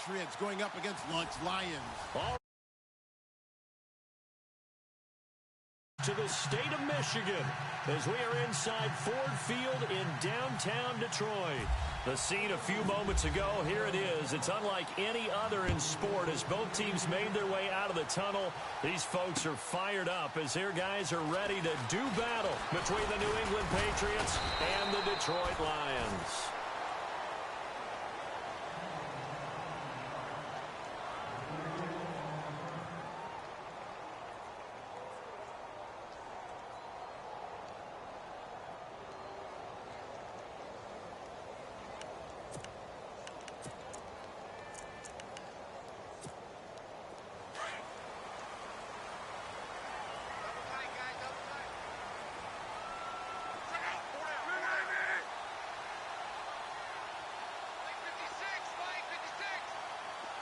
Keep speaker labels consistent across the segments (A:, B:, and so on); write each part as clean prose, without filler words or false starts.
A: Patriots going up against Lunch Lions.
B: To the state of Michigan as we are inside Ford Field in downtown Detroit. The scene a few moments ago, here it is. It's unlike any other in sport as both teams made their way out of the tunnel. These folks are fired up as their guys are ready to do battle between the New England Patriots and the Detroit Lions.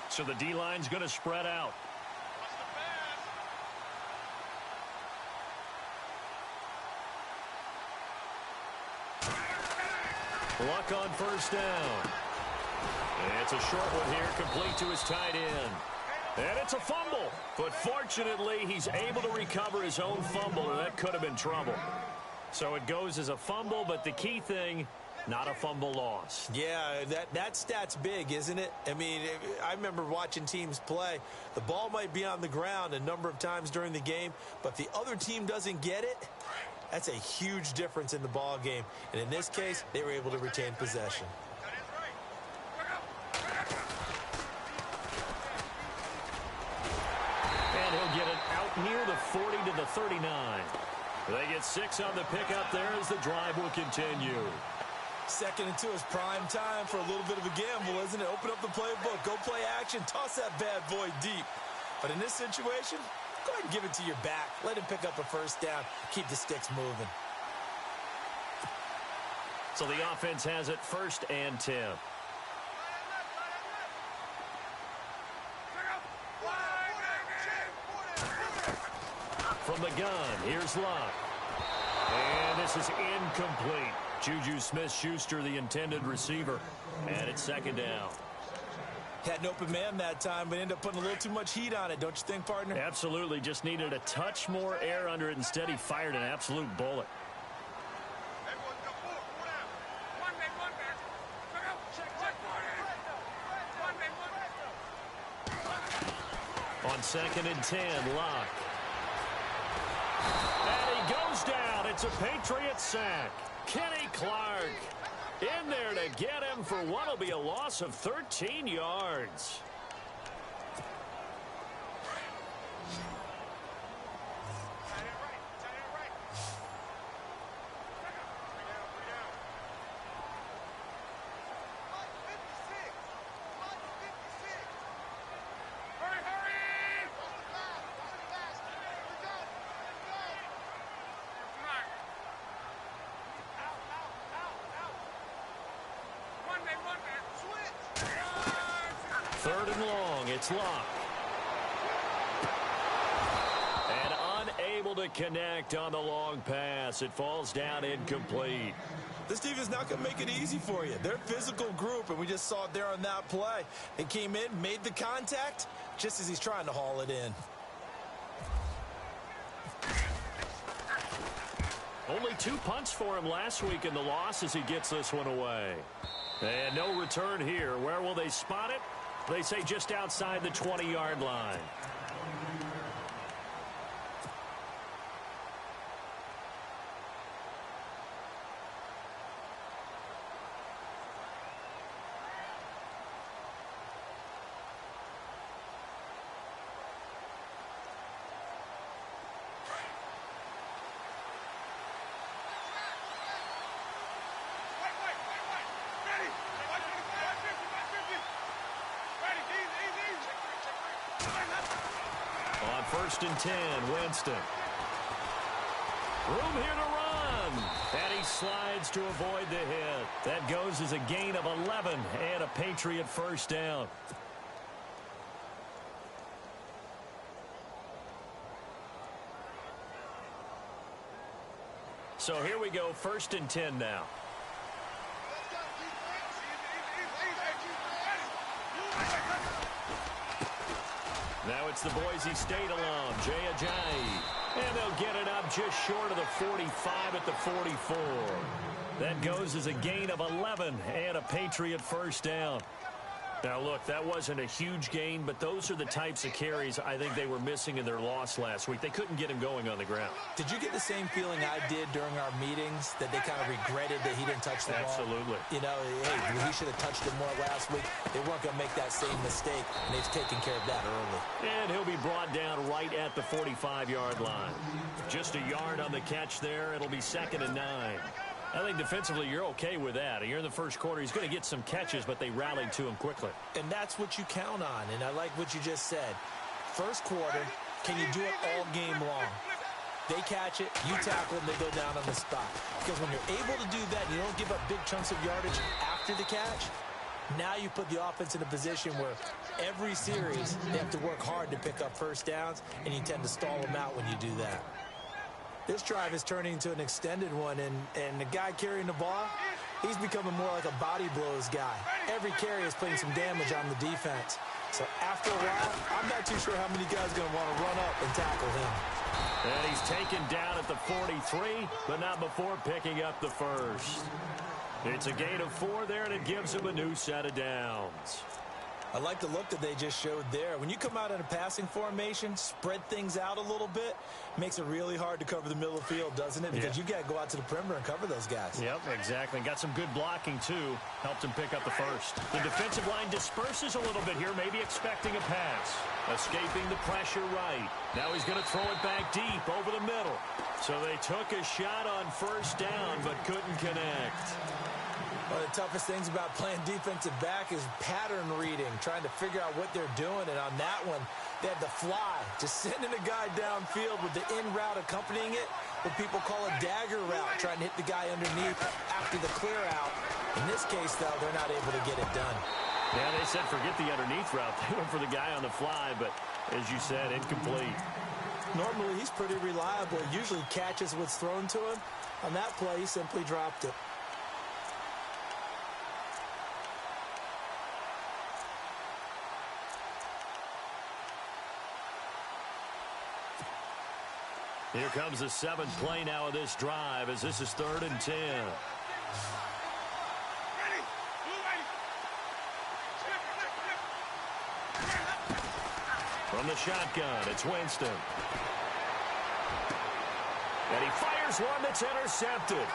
B: So the D-line's going to spread out. Luck on first down. And it's a short one here, complete to his tight end. And it's a fumble. But fortunately, he's able to recover his own fumble, and that could have been trouble. So it goes as a fumble, but the key thing, not a fumble loss.
C: Yeah, that stat's big, isn't it? I mean, I remember watching teams play. The ball might be on the ground a number of times during the game, but if the other team doesn't get it, that's a huge difference in the ball game. And in this case, they were able to retain possession.
B: And he'll get it out near the 40 to the 39. They get 6 on the pickup there as the drive will continue.
C: 2nd and 2 is prime time for a little bit of a gamble, isn't it? Open up the playbook, go play action, toss that bad boy deep. But in this situation, go ahead and give it to your back. Let him pick up a first down. Keep the sticks moving.
B: So the offense has it 1st and 10. From the gun, here's Luck. And this is incomplete. Juju Smith-Schuster, the intended receiver. And it's 2nd down.
C: Had an open man that time, but ended up putting a little too much heat on it, don't you think, partner?
B: Absolutely. Just needed a touch more air under it. Instead, he fired an absolute bullet. On 2nd and 10, Luck. And he goes down. It's a Patriot sack. Kenny Clark in there to get him for what will be a loss of 13 yards. Third and long, it's Luck. And unable to connect on the long pass. It falls down incomplete.
C: This defense not going to make it easy for you. They're a physical group, and we just saw it there on that play. They came in, made the contact, just as he's trying to haul it in.
B: Only 2 punts for him last week in the loss as he gets this one away. And no return here. Where will they spot it? They say just outside the 20-yard line. On 1st and 10, Winston. Room here to run. And he slides to avoid the hit. That goes as a gain of 11 and a Patriot first down. So here we go, 1st and 10 now. Now it's the Boise State alum, Jay Ajayi. And they'll get it up just short of the 45 at the 44. That goes as a gain of 11 and a Patriot first down. Now, look, that wasn't a huge gain, but those are the types of carries I think they were missing in their loss last week. They couldn't get him going on the ground.
C: Did you get the same feeling I did during our meetings, that they kind of regretted that he didn't touch the ball?
B: Absolutely.
C: You know, hey, he should have touched it more last week. They weren't going to make that same mistake, and they've taken care of that early.
B: And he'll be brought down right at the 45-yard line. Just a yard on the catch there. It'll be 2nd and 9. I think defensively you're okay with that. You're in the first quarter. He's going to get some catches, but they rallied to him quickly.
C: And that's what you count on, and I like what you just said. First quarter, can you do it all game long? They catch it, you tackle them, they go down on the spot. Because when you're able to do that, you don't give up big chunks of yardage after the catch, now you put the offense in a position where every series they have to work hard to pick up first downs, and you tend to stall them out when you do that. This drive is turning into an extended one, and the guy carrying the ball, he's becoming more like a body blows guy. Every carry is putting some damage on the defense. So after a while, I'm not too sure how many guys are going to want to run up and tackle him.
B: And he's taken down at the 43, but not before picking up the first. It's a gain of 4 there, and it gives him a new set of downs.
C: I like the look that they just showed there. When you come out in a passing formation, spread things out a little bit, makes it really hard to cover the middle of the field, doesn't it? Because you got to go out to the perimeter and cover those guys.
B: Yep, exactly. Got some good blocking, too. Helped him pick up the first. The defensive line disperses a little bit here, maybe expecting a pass. Escaping the pressure right. Now he's going to throw it back deep over the middle. So they took a shot on first down, but couldn't connect.
C: One of the toughest things about playing defensive back is pattern reading, trying to figure out what they're doing. And on that one, they had the fly, just sending a guy downfield with the in route accompanying it, what people call a dagger route, trying to hit the guy underneath after the clear out. In this case, though, they're not able to get it done.
B: Yeah, they said forget the underneath route. They went for the guy on the fly, but as you said, incomplete.
C: Normally, he's pretty reliable. Usually catches what's thrown to him. On that play, he simply dropped it.
B: Here comes the 7th play now of this drive as this is 3rd and 10. From the shotgun, it's Winston. And he fires one that's intercepted.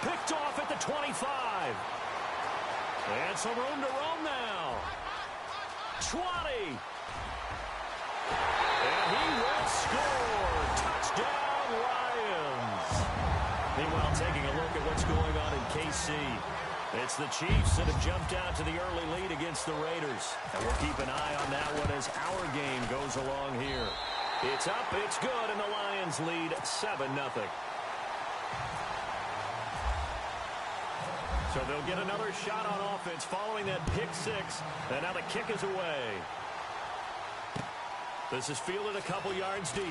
B: Picked off at the 25. And some room to roam now. 20. And he will score. Touchdown, Lions. Meanwhile, taking a look at what's going on in KC. It's the Chiefs that have jumped out to the early lead against the Raiders. And we'll keep an eye on that one as our game goes along here. It's up, it's good, and the Lions lead 7-0. So they'll get another shot on offense following that pick 6. And now the kick is away. This is fielded a couple yards deep.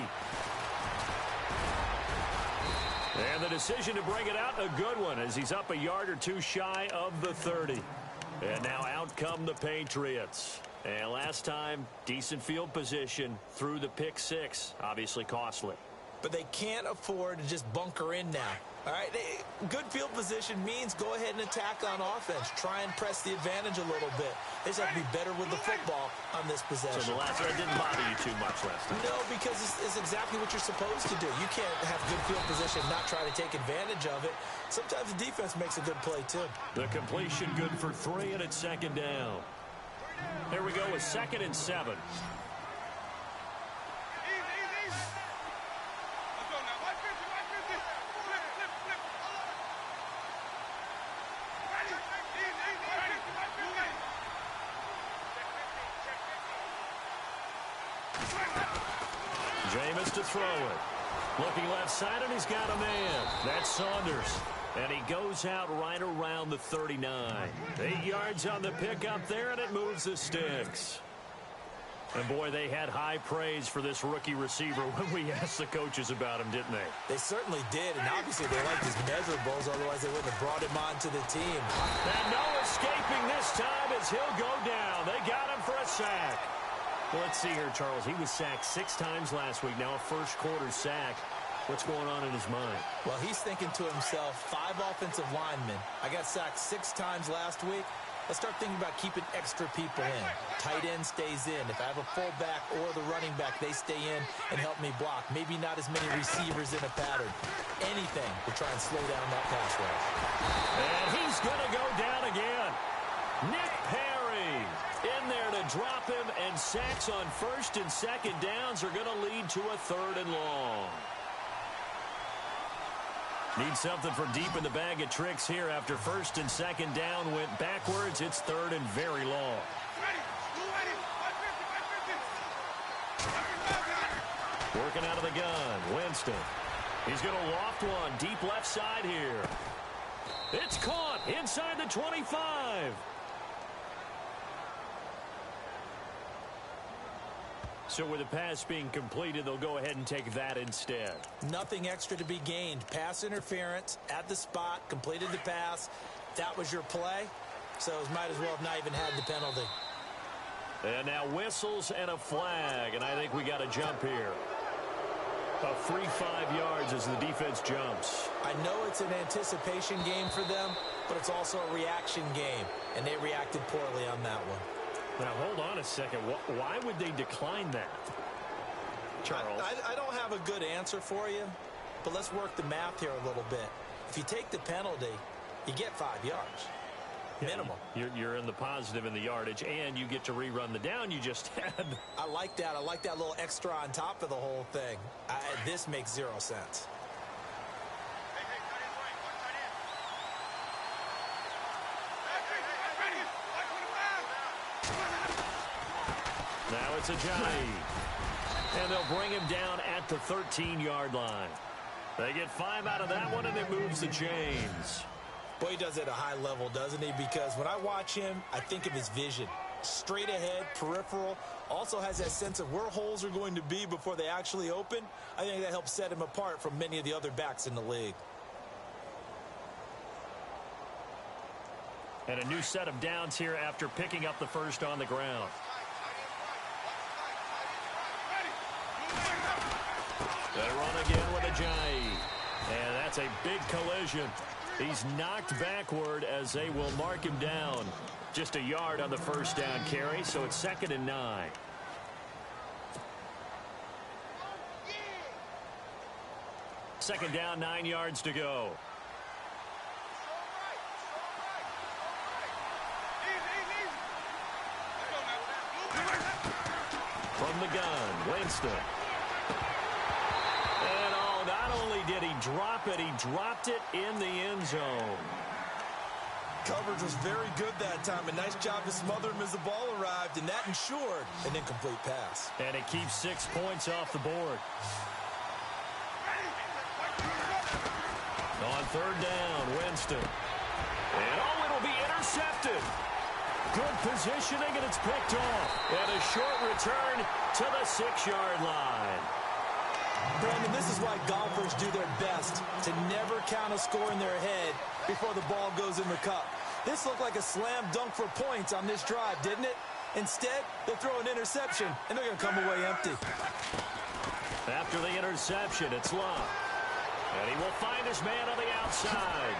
B: And the decision to bring it out, a good one, as he's up a yard or two shy of the 30. And now out come the Patriots. And last time, decent field position through the pick 6. Obviously costly.
C: But they can't afford to just bunker in now. All right, good field position means go ahead and attack on offense. Try and press the advantage a little bit. They just have to be better with the football on this possession.
B: So the last one didn't bother you too much last time?
C: No, because it's exactly what you're supposed to do. You can't have good field position, not try to take advantage of it. Sometimes the defense makes a good play, too.
B: The completion good for 3, and it's 2nd down. Here we go with 2nd and 7. Jameis to throw it. Looking left side, and he's got a man. That's Saunders. And he goes out right around the 39. 8 yards on the pickup there, and it moves the sticks. And, boy, they had high praise for this rookie receiver when we asked the coaches about him, didn't they?
C: They certainly did, and obviously they liked his measurables, otherwise they wouldn't have brought him onto the team.
B: And no escaping this time as he'll go down. They got him for a sack. Well, let's see here, Charles. He was sacked 6 times last week. Now a first-quarter sack. What's going on in his mind?
C: Well, he's thinking to himself, 5 offensive linemen. I got sacked 6 times last week. Let's start thinking about keeping extra people in. Tight end stays in. If I have a fullback or the running back, they stay in and help me block. Maybe not as many receivers in a pattern. Anything to try and slow down that pass rush.
B: And he's going to go down again. Nick Perry in there to drop him, and sacks on first and second downs are going to lead to a 3rd and long. Need something for deep in the bag of tricks here after first and second down went backwards. It's 3rd and very long. Working out of the gun, Winston. He's going to loft one deep left side here. It's caught inside the 25. So with the pass being completed, they'll go ahead and take that instead.
C: Nothing extra to be gained. Pass interference at the spot, completed the pass. That was your play, so might as well have not even had the penalty.
B: And now whistles and a flag, and I think we got a jump here. A free 5 yards as the defense jumps.
C: I know it's an anticipation game for them, but it's also a reaction game, and they reacted poorly on that one.
B: Now, hold on a second. Why would they decline that, Charles?
C: I don't have a good answer for you, but let's work the math here a little bit. If you take the penalty, you get 5 yards. Minimum.
B: You're in the positive in the yardage, and you get to rerun the down you just had.
C: I like that. I like that little extra on top of the whole thing. This makes 0 sense.
B: Now it's Ajayi. And they'll bring him down at the 13-yard line. They get 5 out of that one, and it moves the chains.
C: Boy, he does it at a high level, doesn't he? Because when I watch him, I think of his vision. Straight ahead, peripheral. Also has that sense of where holes are going to be before they actually open. I think that helps set him apart from many of the other backs in the league.
B: And a new set of downs here after picking up the first on the ground. They run again with Ajayi. And that's a big collision. He's knocked backward as they will mark him down. Just a yard on the first down carry, so it's 2nd and 9. Second down, 9 yards to go. From the gun, Winston. And not only did he drop it, he dropped it in the end zone.
C: Coverage was very good that time. A nice job to smother him as the ball arrived, and that ensured an incomplete pass.
B: And it keeps 6 points off the board. On 3rd down, Winston. And it'll be intercepted. Good positioning, and it's picked off. And a short return to the 6-yard line.
C: Brandon, this is why golfers do their best to never count a score in their head before the ball goes in the cup. This looked like a slam dunk for points on this drive, didn't it? Instead, they'll throw an interception, and they're going to come away empty.
B: After the interception, it's Love. And he will find his man on the outside.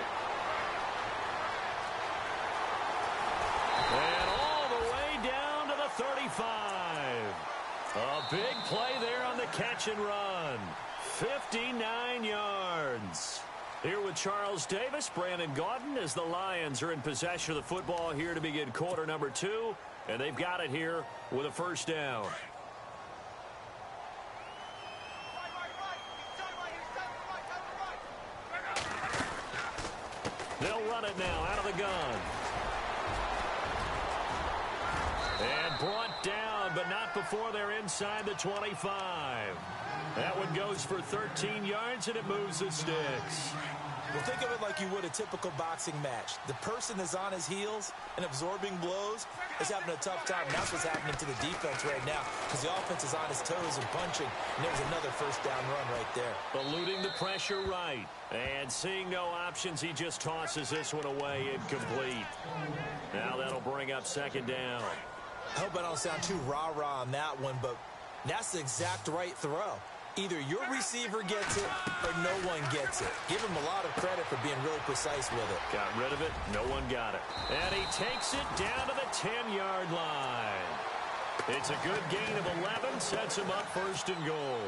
B: And all the way down to the 35. A big play there on the catch and run. 59 yards. Here with Charles Davis, Brandon Gaudin, as the Lions are in possession of the football here to begin quarter number 2. And they've got it here with a first down. They'll run it now out of the gun. And brought down, but not before they're inside the 25. That one goes for 13 yards, and it moves the sticks.
C: Well, think of it like you would a typical boxing match. The person that's on his heels and absorbing blows is having a tough time. And that's what's happening to the defense right now, because the offense is on his toes and punching. And there's another first down run right there.
B: Eluding the pressure right. And seeing no options, he just tosses this one away incomplete. Now that'll bring up 2nd down.
C: I hope I don't sound too rah-rah on that one, but that's the exact right throw. Either your receiver gets it or no one gets it. Give him a lot of credit for being really precise with it.
B: Got rid of it. No one got it. And he takes it down to the 10-yard line. It's a good gain of 11. Sets him up 1st and goal.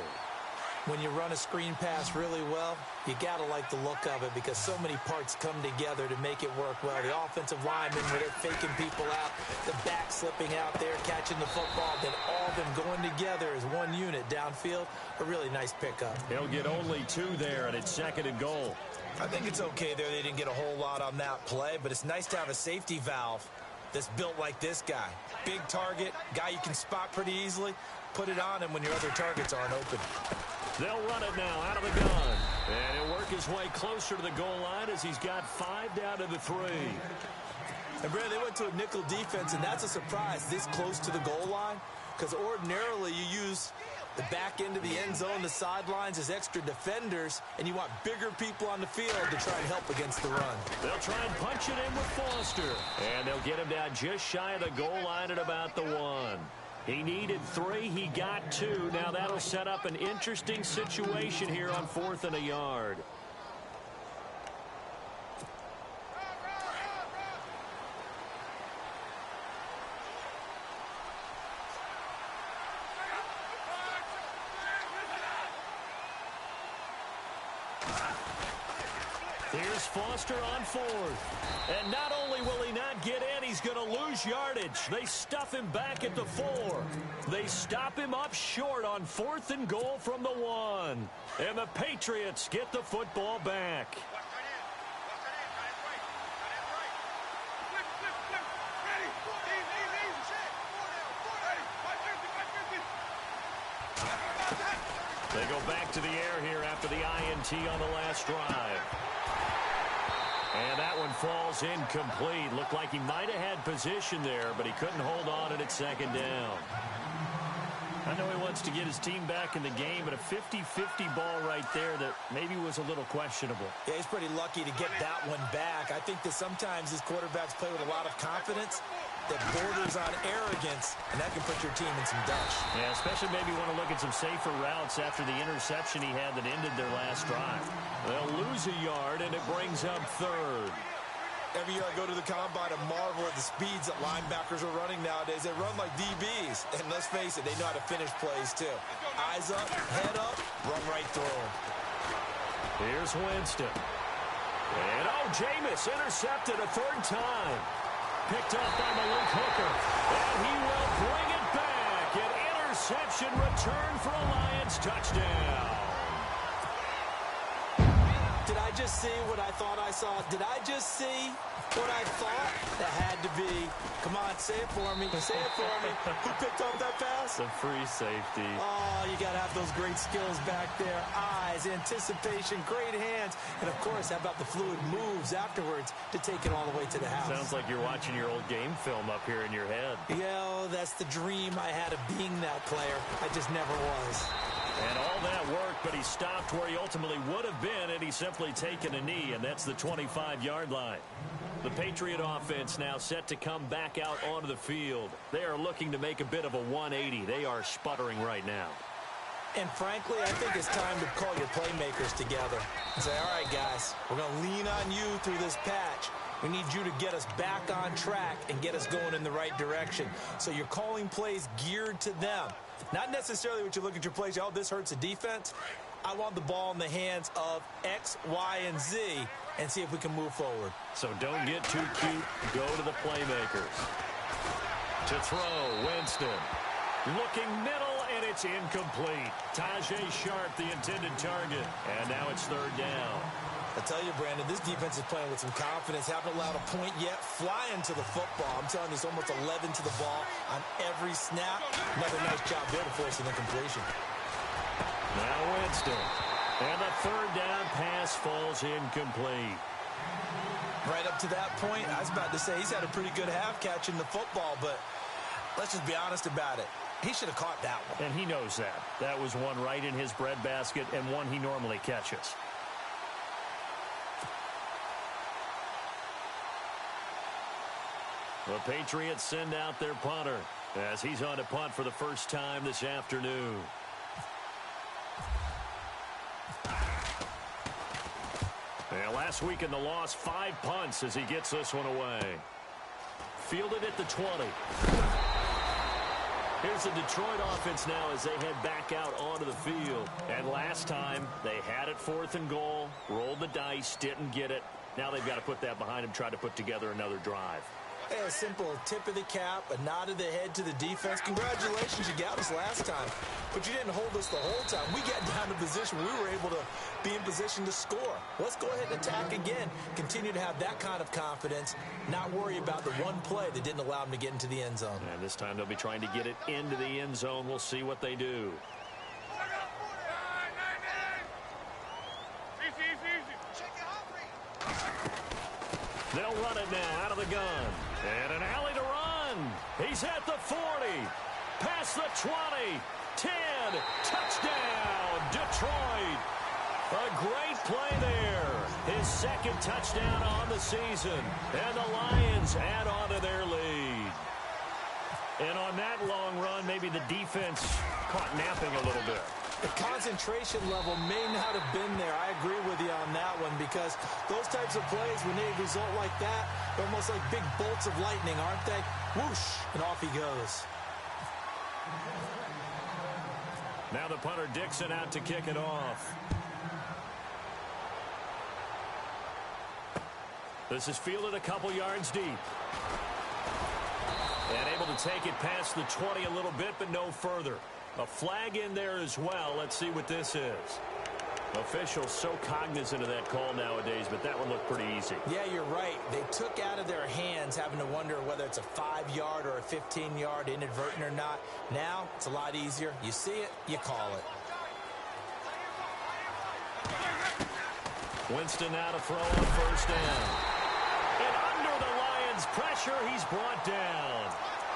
C: When you run a screen pass really well, you got to like the look of it because so many parts come together to make it work well. The offensive linemen, where they're faking people out, the back slipping out there, catching the football, then all of them going together as one unit downfield. A really nice pickup.
B: He'll get only 2 there, and it's 2nd and goal.
C: I think it's okay there. They didn't get a whole lot on that play, but it's nice to have a safety valve that's built like this guy. Big target, guy you can spot pretty easily. Put it on him when your other targets aren't open.
B: They'll run it now out of the gun. And he'll work his way closer to the goal line as he's got 5 down to the 3.
C: And, Brad, they went to a nickel defense, and that's a surprise this close to the goal line because ordinarily you use the back end of the end zone, the sidelines as extra defenders, and you want bigger people on the field to try and help against the run.
B: They'll try and punch it in with Foster. And they'll get him down just shy of the goal line at about the 1. He needed 3. He got 2. Now that'll set up an interesting situation here on 4th and a yard. Here's Foster on 4th. And not only will he not get in, he's going to lose yardage. They stuff him back at the 4. They stop him up short on 4th and goal from the 1. And the Patriots get the football back. They go back to the air here after the INT on the last drive. And that one falls incomplete. Looked like he might have had position there, but he couldn't hold on and it's 2nd down. I know he wants to get his team back in the game, but a 50-50 ball right there that maybe was a little questionable.
C: Yeah, he's pretty lucky to get that one back. I think that sometimes his quarterbacks play with a lot of confidence that borders on arrogance, and that can put your team in some dutch.
B: Yeah, especially maybe want to look at some safer routes after the interception he had that ended their last drive. They'll lose a yard, and it brings up 3rd.
C: Every year I go to the combine and marvel at the speeds that linebackers are running nowadays. They run like DBs. And let's face it, they know how to finish plays too. Eyes up, head up, run right through them.
B: Here's Winston. And Jameis intercepted a 3rd time. Picked up by Malik Hooker. And he will bring it back. An interception return for a Lions touchdown.
C: Did I just see what I thought I saw? Did I just see what I thought? That had to be. Come on, say it for me. Say it for me. Who picked up that pass?
B: The free safety.
C: Oh, you got to have those great skills back there. Eyes, anticipation, great hands. And, of course, how about the fluid moves afterwards to take it all the way to the house?
B: Sounds like you're watching your old game film up here in your head.
C: Yeah, that's the dream I had of being that player. I just never was.
B: And all that worked, but he stopped where he ultimately would have been, and he's simply taken a knee, and that's the 25-yard line. The Patriot offense now set to come back out onto the field. They are looking to make a bit of a 180. They are sputtering right now.
C: And frankly, I think it's time to call your playmakers together and say, all right, guys, we're going to lean on you through this patch. We need you to get us back on track and get us going in the right direction. So you're calling plays geared to them. Not necessarily what you look at your plays, oh, this hurts the defense. I want the ball in the hands of X, Y, and Z and see if we can move forward.
B: So don't get too cute. Go to the playmakers. To throw, Winston. Looking middle, and it's incomplete. Tajay Sharp, the intended target. And now it's 3rd down.
C: I tell you, Brandon, this defense is playing with some confidence. Haven't allowed a point yet. Flying to the football. I'm telling you, it's almost 11 to the ball on every snap. Another nice job there to force an incompletion.
B: Now Winston. And the 3rd down pass falls incomplete.
C: Right up to that point, I was about to say he's had a pretty good half catching the football, but let's just be honest about it. He should have caught that one.
B: And he knows that. That was one right in his breadbasket and one he normally catches. The Patriots send out their punter. as he's on to punt for the first time this afternoon. And last week in the loss, 5 punts as he gets this one away. Fielded at the 20. Here's the Detroit offense now as they head back out onto the field. And last time, they had it 4th and goal, rolled the dice, didn't get it. Now they've got to put that behind them, try to put together another drive.
C: Hey, a simple tip of the cap, a nod of the head to the defense. Congratulations, you got us last time, but you didn't hold us the whole time. We got down to position where we were able to be in position to score. Let's go ahead and attack again. Continue to have that kind of confidence, not worry about the one play that didn't allow them to get into the end zone.
B: And this time they'll be trying to get it into the end zone. We'll see what they do. They'll run it now out of the gun. And an alley to run. He's at the 40. Past the 20. 10. Touchdown, Detroit. A great play there. His second touchdown on the season. And the Lions add on to their lead. And on that long run, maybe the defense caught napping a little bit.
C: The concentration level may not have been there. I agree with you on that one because those types of plays, when they result like that, they're almost like big bolts of lightning, aren't they? Whoosh, and off he goes.
B: Now the punter Dixon out to kick it off. This is fielded a couple yards deep. And able to take it past the 20 a little bit, but no further. A flag in there as well. Let's see what this is. Officials so cognizant of that call nowadays, but that one looked pretty easy.
C: Yeah, you're right. They took out of their hands having to wonder whether it's a 5-yard or a 15-yard inadvertent or not. Now, it's a lot easier. You see it, you call it.
B: Winston now to throw on first down. And under the Lions' pressure, he's brought down.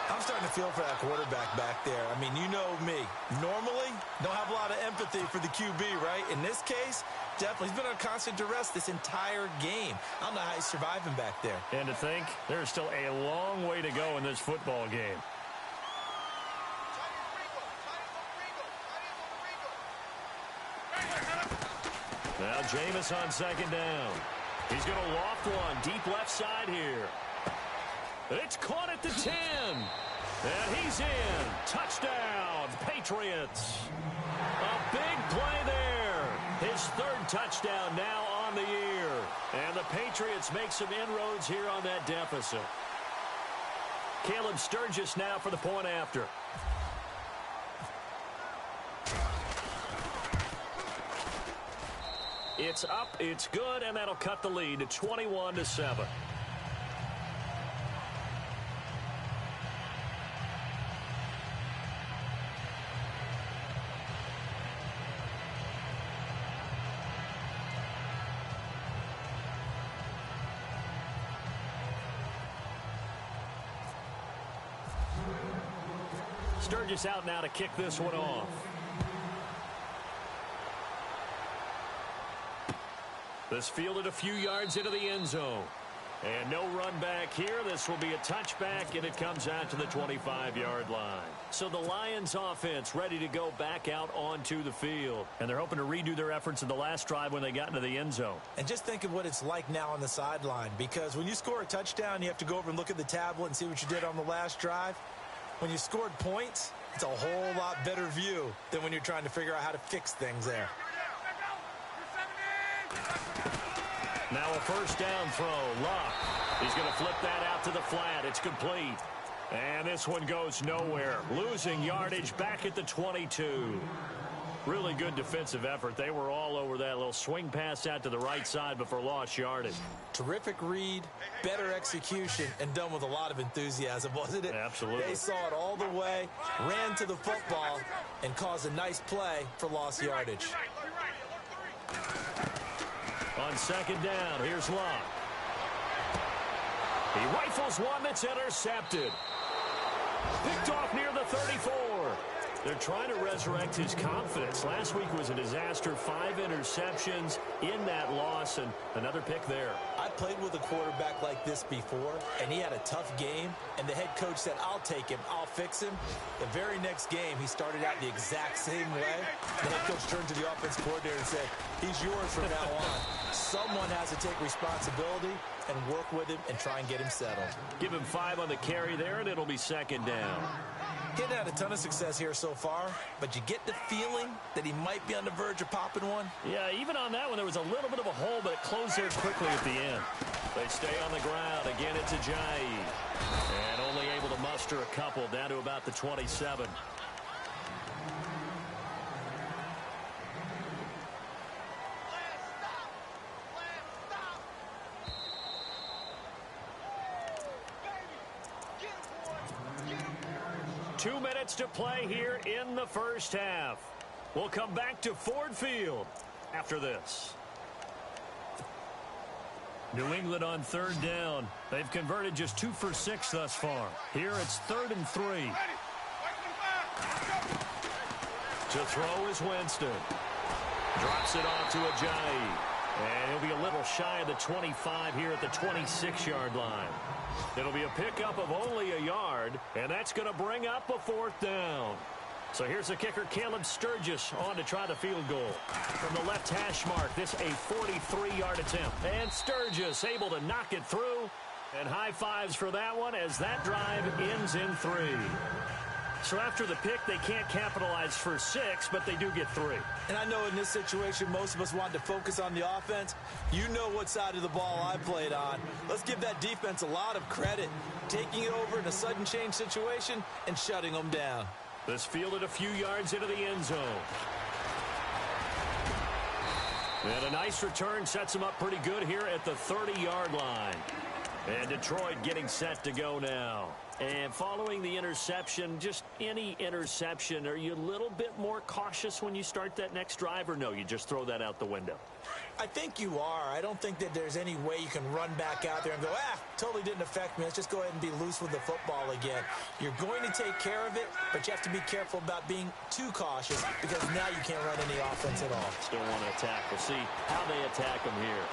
C: I'm starting to feel for that quarterback back there. I mean, you know me. Normally, don't have a lot of empathy for the QB, right? In this case, definitely. He's been on constant duress this entire game. I don't know how he's surviving back there.
B: And to think, there's still a long way to go in this football game. Now Jameis on second down. He's going to loft one deep left side here. It's caught at the 10. And he's in. Touchdown, Patriots. A big play there. His 3rd touchdown now on the year. And the Patriots make some inroads here on that deficit. Caleb Sturgis now for the point after. It's up, it's good, and that'll cut the lead to 21-7. Sturgis out now to kick this one off. This fielded a few yards into the end zone. And no run back here. This will be a touchback, and it comes out to the 25-yard line. So the Lions offense ready to go back out onto the field. And they're hoping to redo their efforts in the last drive when they got into the end zone.
C: And just think of what it's like now on the sideline. Because when you score a touchdown, you have to go over and look at the tablet and see what you did on the last drive. When you scored points, it's a whole lot better view than when you're trying to figure out how to fix things there.
B: Now a first down throw. Luck. He's going to flip that out to the flat. It's complete. And this one goes nowhere. Losing yardage back at the 22. Really good defensive effort. They were all over that little swing pass out to the right side before lost yardage.
C: Terrific read, better execution, and done with a lot of enthusiasm, wasn't it?
B: Absolutely.
C: They saw it all the way, ran to the football, and caused a nice play for lost yardage.
B: On second down, here's Luck. He rifles one that's intercepted. Picked off near the 34. They're trying to resurrect his confidence. Last week was a disaster. 5 interceptions in that loss, and another pick there.
C: I played with a quarterback like this before, and he had a tough game, and the head coach said, I'll take him, I'll fix him. The very next game, he started out the exact same way. The head coach turned to the offense coordinator and said, he's yours from now on. Someone has to take responsibility and work with him and try and get him settled.
B: Give him 5 on the carry there, and it'll be second down.
C: He hadn't had a ton of success here so far, but you get the feeling that he might be on the verge of popping one.
B: Yeah, even on that one, there was a little bit of a hole, but it closed there quickly at the end. They stay on the ground. Again, it's Ajayi. And only able to muster a couple down to about the 27. Two minutes to play here in the first half. We'll come back to Ford Field after this. New England on third down. They've converted just 2 for 6 thus far. Here it's 3rd and 3. To throw is Winston. Drops it off to Ajayi. And he'll be a little shy of the 25 here at the 26-yard line. It'll be a pickup of only a yard, and that's going to bring up a 4th down. So here's the kicker, Caleb Sturgis, on to try the field goal. From the left hash mark, this a 43-yard attempt. And Sturgis able to knock it through. And high fives for that one as that drive ends in 3. So after the pick, they can't capitalize for 6, but they do get 3.
C: And I know in this situation, most of us want to focus on the offense. You know what side of the ball I played on. Let's give that defense a lot of credit, taking it over in a sudden change situation and shutting them down.
B: This fielded a few yards into the end zone. And a nice return sets them up pretty good here at the 30-yard line. And Detroit getting set to go now. And following the interception, just any interception, are you a little bit more cautious when you start that next drive, or no, you just throw that out the window?
C: I think you are. I don't think that there's any way you can run back out there and go, totally didn't affect me. Let's just go ahead and be loose with the football again. You're going to take care of it, but you have to be careful about being too cautious because now you can't run any offense at all.
B: Still want to attack. We'll see how they attack him here.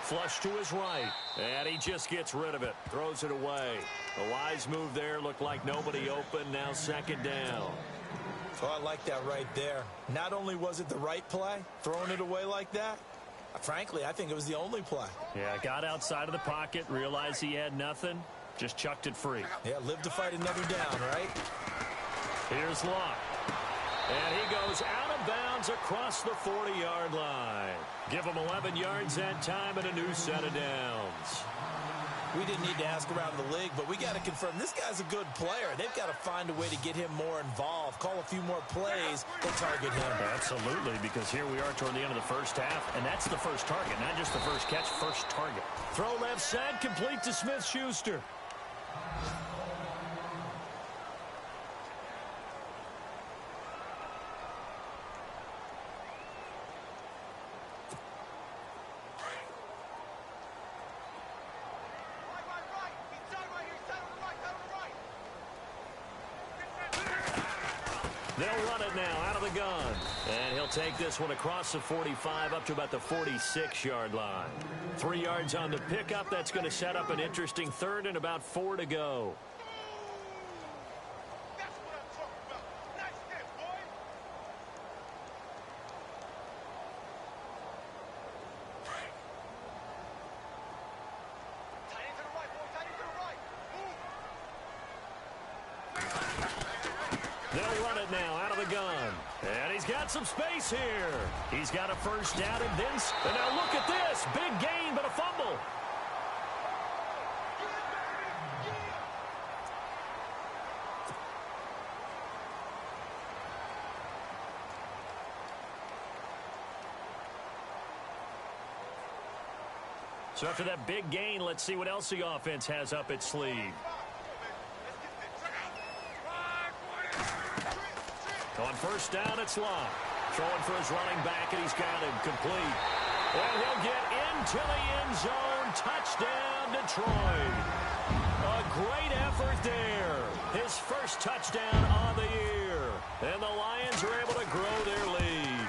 B: Flush to his right, and he just gets rid of it, throws it away. A wise move there, looked like nobody open, now second down.
C: Oh, I like that right there. Not only was it the right play, throwing it away like that, frankly, I think it was the only play.
B: Yeah, got outside of the pocket, realized he had nothing, just chucked it free.
C: Yeah, live to fight another down, right?
B: Here's Locke. And he goes out of bounds across the 40-yard line. Give him 11 yards that time and a new set of downs.
C: We didn't need to ask around the league, but we got to confirm this guy's a good player. They've got to find a way to get him more involved, call a few more plays that target him.
B: Absolutely, because here we are toward the end of the first half, and that's the first target, not just the first catch, first target. Throw left side, complete to Smith-Schuster. They'll run it now out of the gun. And he'll take this one across the 45 up to about the 46-yard line. 3 yards on the pickup. That's going to set up an interesting 3rd and about 4 to go. They'll run it now out of the gun. And he's got some space here. He's got a first down and then... And now look at this. Big gain, but a fumble. So after that big gain, let's see what else the offense has up its sleeve. On first down, it's Locke. Throwing for his running back, and he's got him complete. And he'll get into the end zone. Touchdown, Detroit. A great effort there. His first touchdown on the year. And the Lions are able to grow their lead.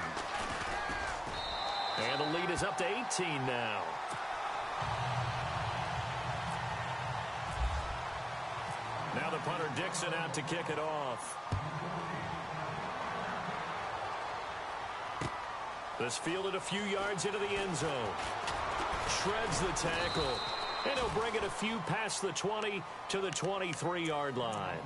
B: And the lead is up to 18 now. Now the punter Dixon out to kick it off. This fielded a few yards into the end zone. Shreds the tackle. And he'll bring it a few past the 20 to the 23-yard line.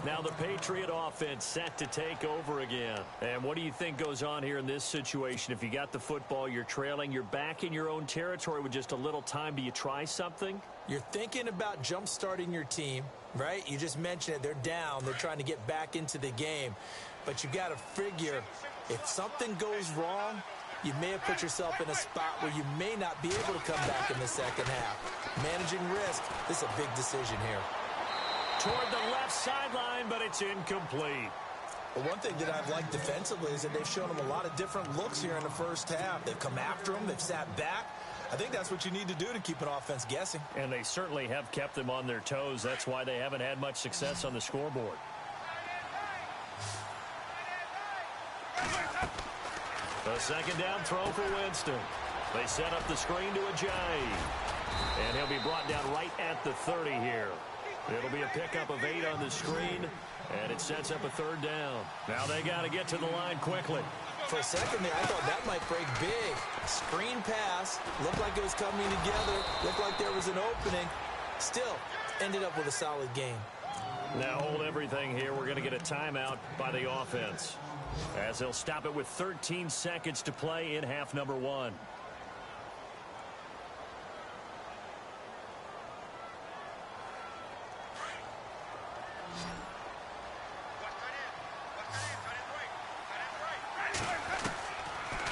B: Now the Patriot offense set to take over again. And what do you think goes on here in this situation? If you got the football, you're trailing, you're back in your own territory with just a little time. Do you try something?
C: You're thinking about jump-starting your team, right? You just mentioned it. They're down. They're trying to get back into the game. But you got to figure if something goes wrong, you may have put yourself in a spot where you may not be able to come back in the second half. Managing risk, this is a big decision here.
B: Toward the left sideline, but it's incomplete.
C: Well, one thing that I've liked defensively is that they've shown them a lot of different looks here in the first half. They've come after them. They've sat back. I think that's what you need to do to keep an offense guessing.
B: And they certainly have kept them on their toes. That's why they haven't had much success on the scoreboard. A second down throw for Winston. They set up the screen to Ajayi. And he'll be brought down right at the 30 here. It'll be a pickup of 8 on the screen, and it sets up a third down. Now they got to get to the line quickly.
C: For a second there, I thought that might break big. Screen pass. Looked like it was coming together. Looked like there was an opening. Still, ended up with a solid game.
B: Now hold everything here. We're going to get a timeout by the offense, as they'll stop it with 13 seconds to play in half number 1.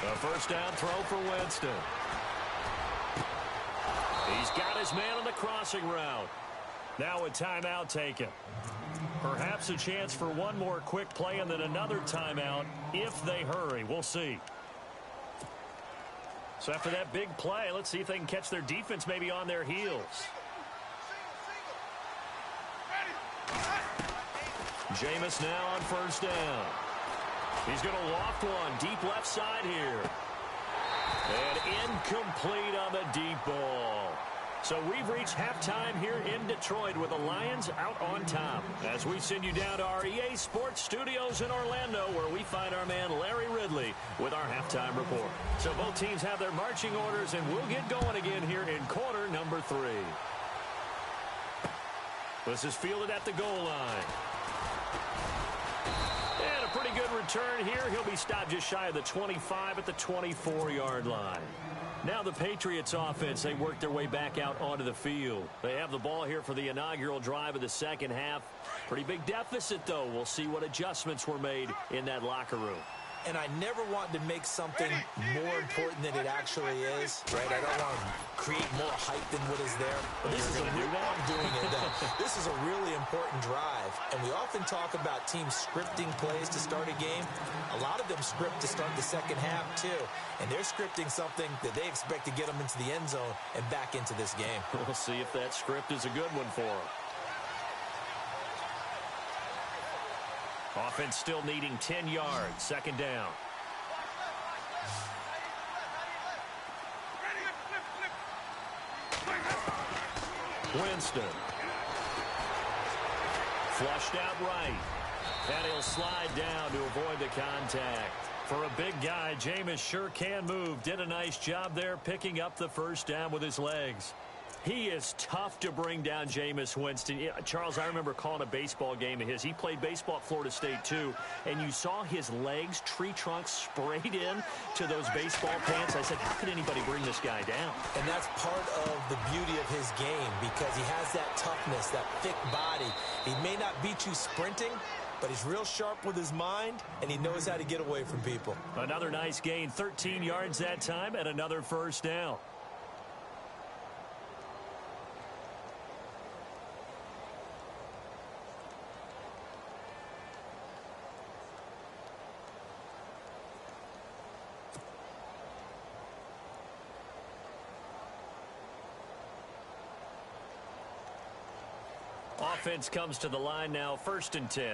B: A first down throw for Winston. He's got his man on the crossing route. Now a timeout taken. Perhaps a chance for one more quick play and then another timeout if they hurry. We'll see. So after that big play, let's see if they can catch their defense maybe on their heels. Jameis now on first down. He's going to loft one deep left side here. And incomplete on the deep ball. So we've reached halftime here in Detroit with the Lions out on top. As we send you down to our EA Sports Studios in Orlando, where we find our man Larry Ridley with our halftime report. So both teams have their marching orders, and we'll get going again here in quarter number 3. This is fielded at the goal line. And a pretty good return here. He'll be stopped just shy of the 25 at the 24-yard line. Now the Patriots offense, they work their way back out onto the field. They have the ball here for the inaugural drive of the second half. Pretty big deficit, though. We'll see what adjustments were made in that locker room.
C: And I never want to make something more important than it actually is, right? I don't want to create more hype than what is there. But this is I'm doing it. This is a really important drive. And we often talk about teams scripting plays to start a game. A lot of them script to start the second half, too. And they're scripting something that they expect to get them into the end zone and back into this game.
B: We'll see if that script is a good one for them. Offense still needing 10 yards. Second down. Winston. Flushed out right. And he'll slide down to avoid the contact. For a big guy, Jameis sure can move. Did a nice job there picking up the first down with his legs. He is tough to bring down, Jameis Winston. Yeah, Charles, I remember calling a baseball game of his. He played baseball at Florida State, too. And you saw his legs, tree trunks sprayed in to those baseball pants. I said, how could anybody bring this guy down?
C: And that's part of the beauty of his game because he has that toughness, that thick body. He may not beat you sprinting, but he's real sharp with his mind, and he knows how to get away from people.
B: Another nice gain, 13 yards that time, and another first down. Offense comes to the line now, 1st and 10.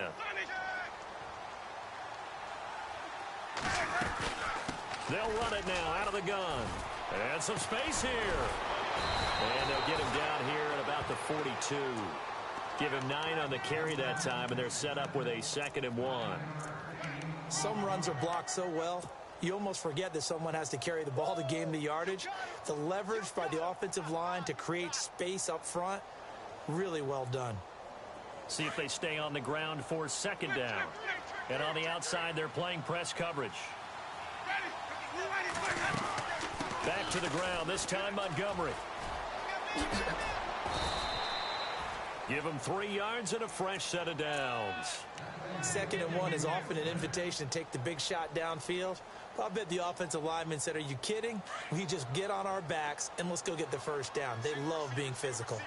B: They'll run it now out of the gun. And some space here. And they'll get him down here at about the 42. Give him 9 on the carry that time, and they're set up with a 2nd and 1.
C: Some runs are blocked so well, you almost forget that someone has to carry the ball to gain the yardage. The leverage by the offensive line to create space up front, really well done.
B: See if they stay on the ground for 2nd down. And on the outside, they're playing press coverage. Back to the ground, this time Montgomery. Give him 3 yards and a fresh set of downs.
C: 2nd and 1 is often an invitation to take the big shot downfield. I bet the offensive lineman said, are you kidding? We just get on our backs and let's go get the 1st down. They love being physical.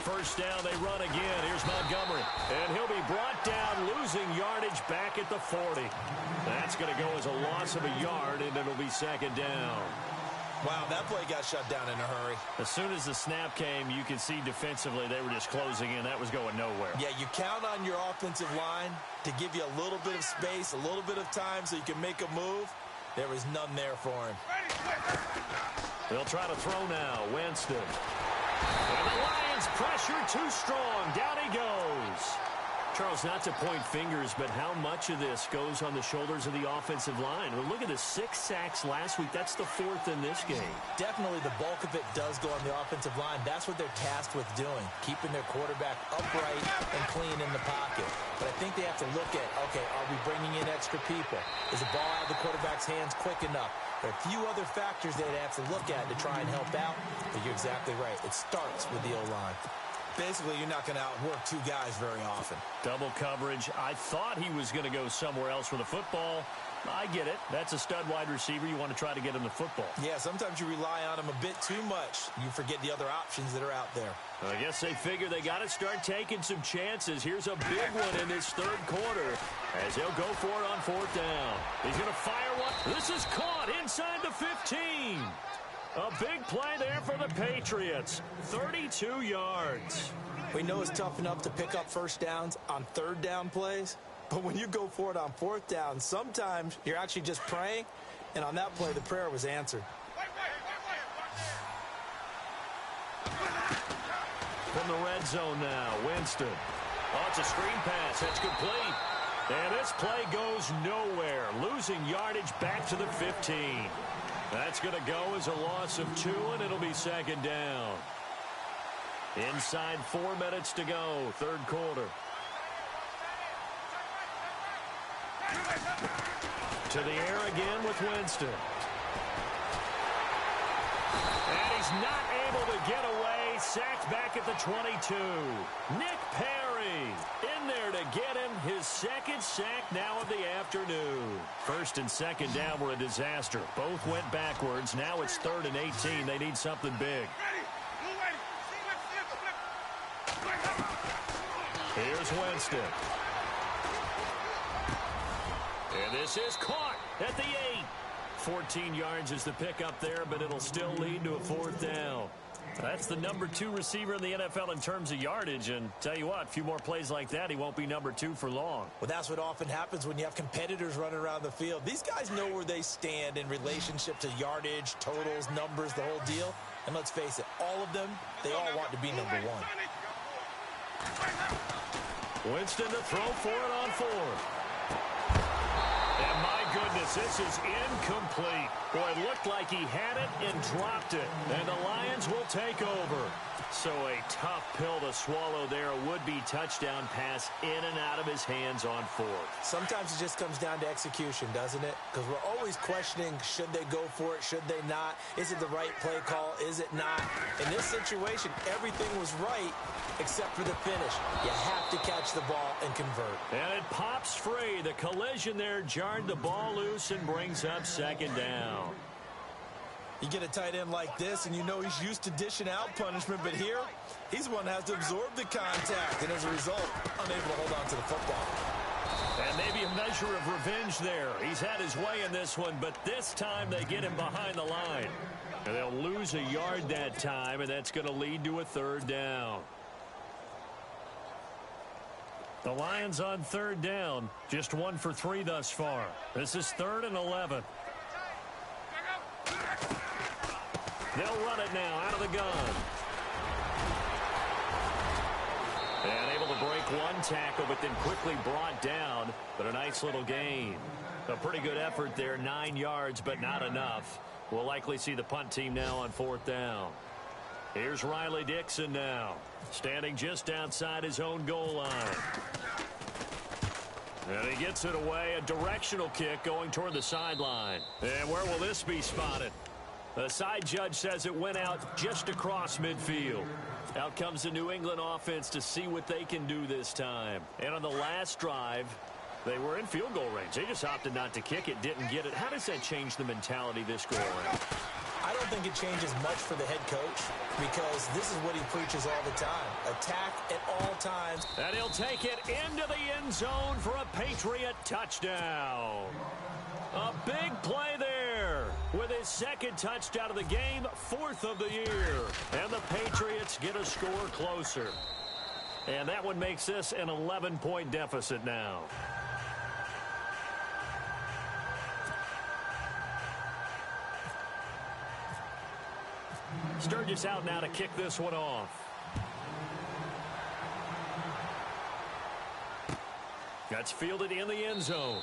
B: First down, they run again. Here's Montgomery. And he'll be brought down, losing yardage back at the 40. That's going to go as a loss of a yard, and it'll be 2nd down.
C: Wow, that play got shut down in a hurry.
B: As soon as the snap came, you could see defensively they were just closing in. That was going nowhere.
C: Yeah, you count on your offensive line to give you a little bit of space, a little bit of time so you can make a move. There was none there for him.
B: They'll try to throw now. Winston. And the Lions pressure too strong. Down he goes. Charles, not to point fingers, but how much of this goes on the shoulders of the offensive line? Well, look at the 6 sacks last week. That's the 4th in this game.
C: Definitely the bulk of it does go on the offensive line. That's what they're tasked with doing, keeping their quarterback upright and clean in the pocket. But I think they have to look at, okay, are we bringing in extra people? Is the ball out of the quarterback's hands quick enough? There are a few other factors they'd have to look at to try and help out, but you're exactly right. It starts with the O-line. Basically, you're not going to outwork 2 guys very often.
B: Double coverage. I thought he was going to go somewhere else with the football. I get it. That's a stud wide receiver. You want to try to get him the football.
C: Yeah, sometimes you rely on him a bit too much. You forget the other options that are out there.
B: I guess they figure they got to start taking some chances. Here's a big one in this 3rd quarter as he'll go for it on 4th down. He's going to fire one. This is caught inside the 15. A big play there for the Patriots. 32 yards.
C: We know it's tough enough to pick up 1st downs on 3rd down plays, but when you go for it on 4th down, sometimes you're actually just praying, and on that play, the prayer was answered.
B: From the red zone now, Winston. Oh, it's a screen pass. That's complete. And this play goes nowhere. Losing yardage back to the 15. That's going to go as a loss of 2, and it'll be 2nd down. Inside 4 minutes to go, 3rd quarter. To the air again with Winston. And he's not able to get away. Sacked back at the 22. Nick Perry in there to get him his 2nd sack now of the afternoon. 1st and 2nd down were a disaster. Both went backwards. Now it's 3rd and 18. They need something big. Here's Winston. And this is caught at the 8. 14 yards is the pickup there, but it'll still lead to a 4th down. That's the number 2 receiver in the NFL in terms of yardage, and tell you what, a few more plays like that, he won't be number 2 for long.
C: Well, that's what often happens when you have competitors running around the field. These guys know where they stand in relationship to yardage, totals, numbers, the whole deal. And let's face it, all of them, they all want to be number 1.
B: Winston to throw for it on 4th. And my goodness, this is incomplete. Boy, it looked like he had it and dropped it. And the Lions will take over. So a tough pill to swallow there. A would-be touchdown pass in and out of his hands on 4th.
C: Sometimes it just comes down to execution, doesn't it? Because we're always questioning, should they go for it, should they not? Is it the right play call, is it not? In this situation, everything was right except for the finish. You have to catch the ball and convert.
B: And it pops free. The collision there jarred the ball loose and brings up 2nd down.
C: You get a tight end like this, and you know he's used to dishing out punishment, but here, He's the one that has to absorb the contact, and as a result, unable to hold on to the football.
B: And maybe a measure of revenge there. He's had his way in this one, but this time they get him behind the line. And they'll lose a yard that time, and that's going to lead to a third down. The Lions on third down, just 1 for 3 thus far. This is 3rd and 11. They'll run it now out of the gun. And able to break one tackle, but then quickly brought down. But a nice little gain. A pretty good effort there, 9 yards, but not enough. We'll likely see the punt team now on 4th down. Here's Riley Dixon now, standing just outside his own goal line. And he gets it away, a directional kick going toward the sideline. And where will this be spotted? The side judge says it went out just across midfield. Out comes the New England offense to see what they can do this time. And on the last drive, they were in field goal range. They just opted not to kick it, didn't get it. How does that change the mentality this go around?
C: I don't think it changes much for the head coach because this is what he preaches all the time. Attack at all times.
B: And he'll take it into the end zone for a Patriot touchdown. A big play there with his 2nd touchdown of the game, 4th of the year. And the Patriots get a score closer. And that one makes this an 11-point deficit now. Sturgis out now to kick this one off. That's fielded in the end zone.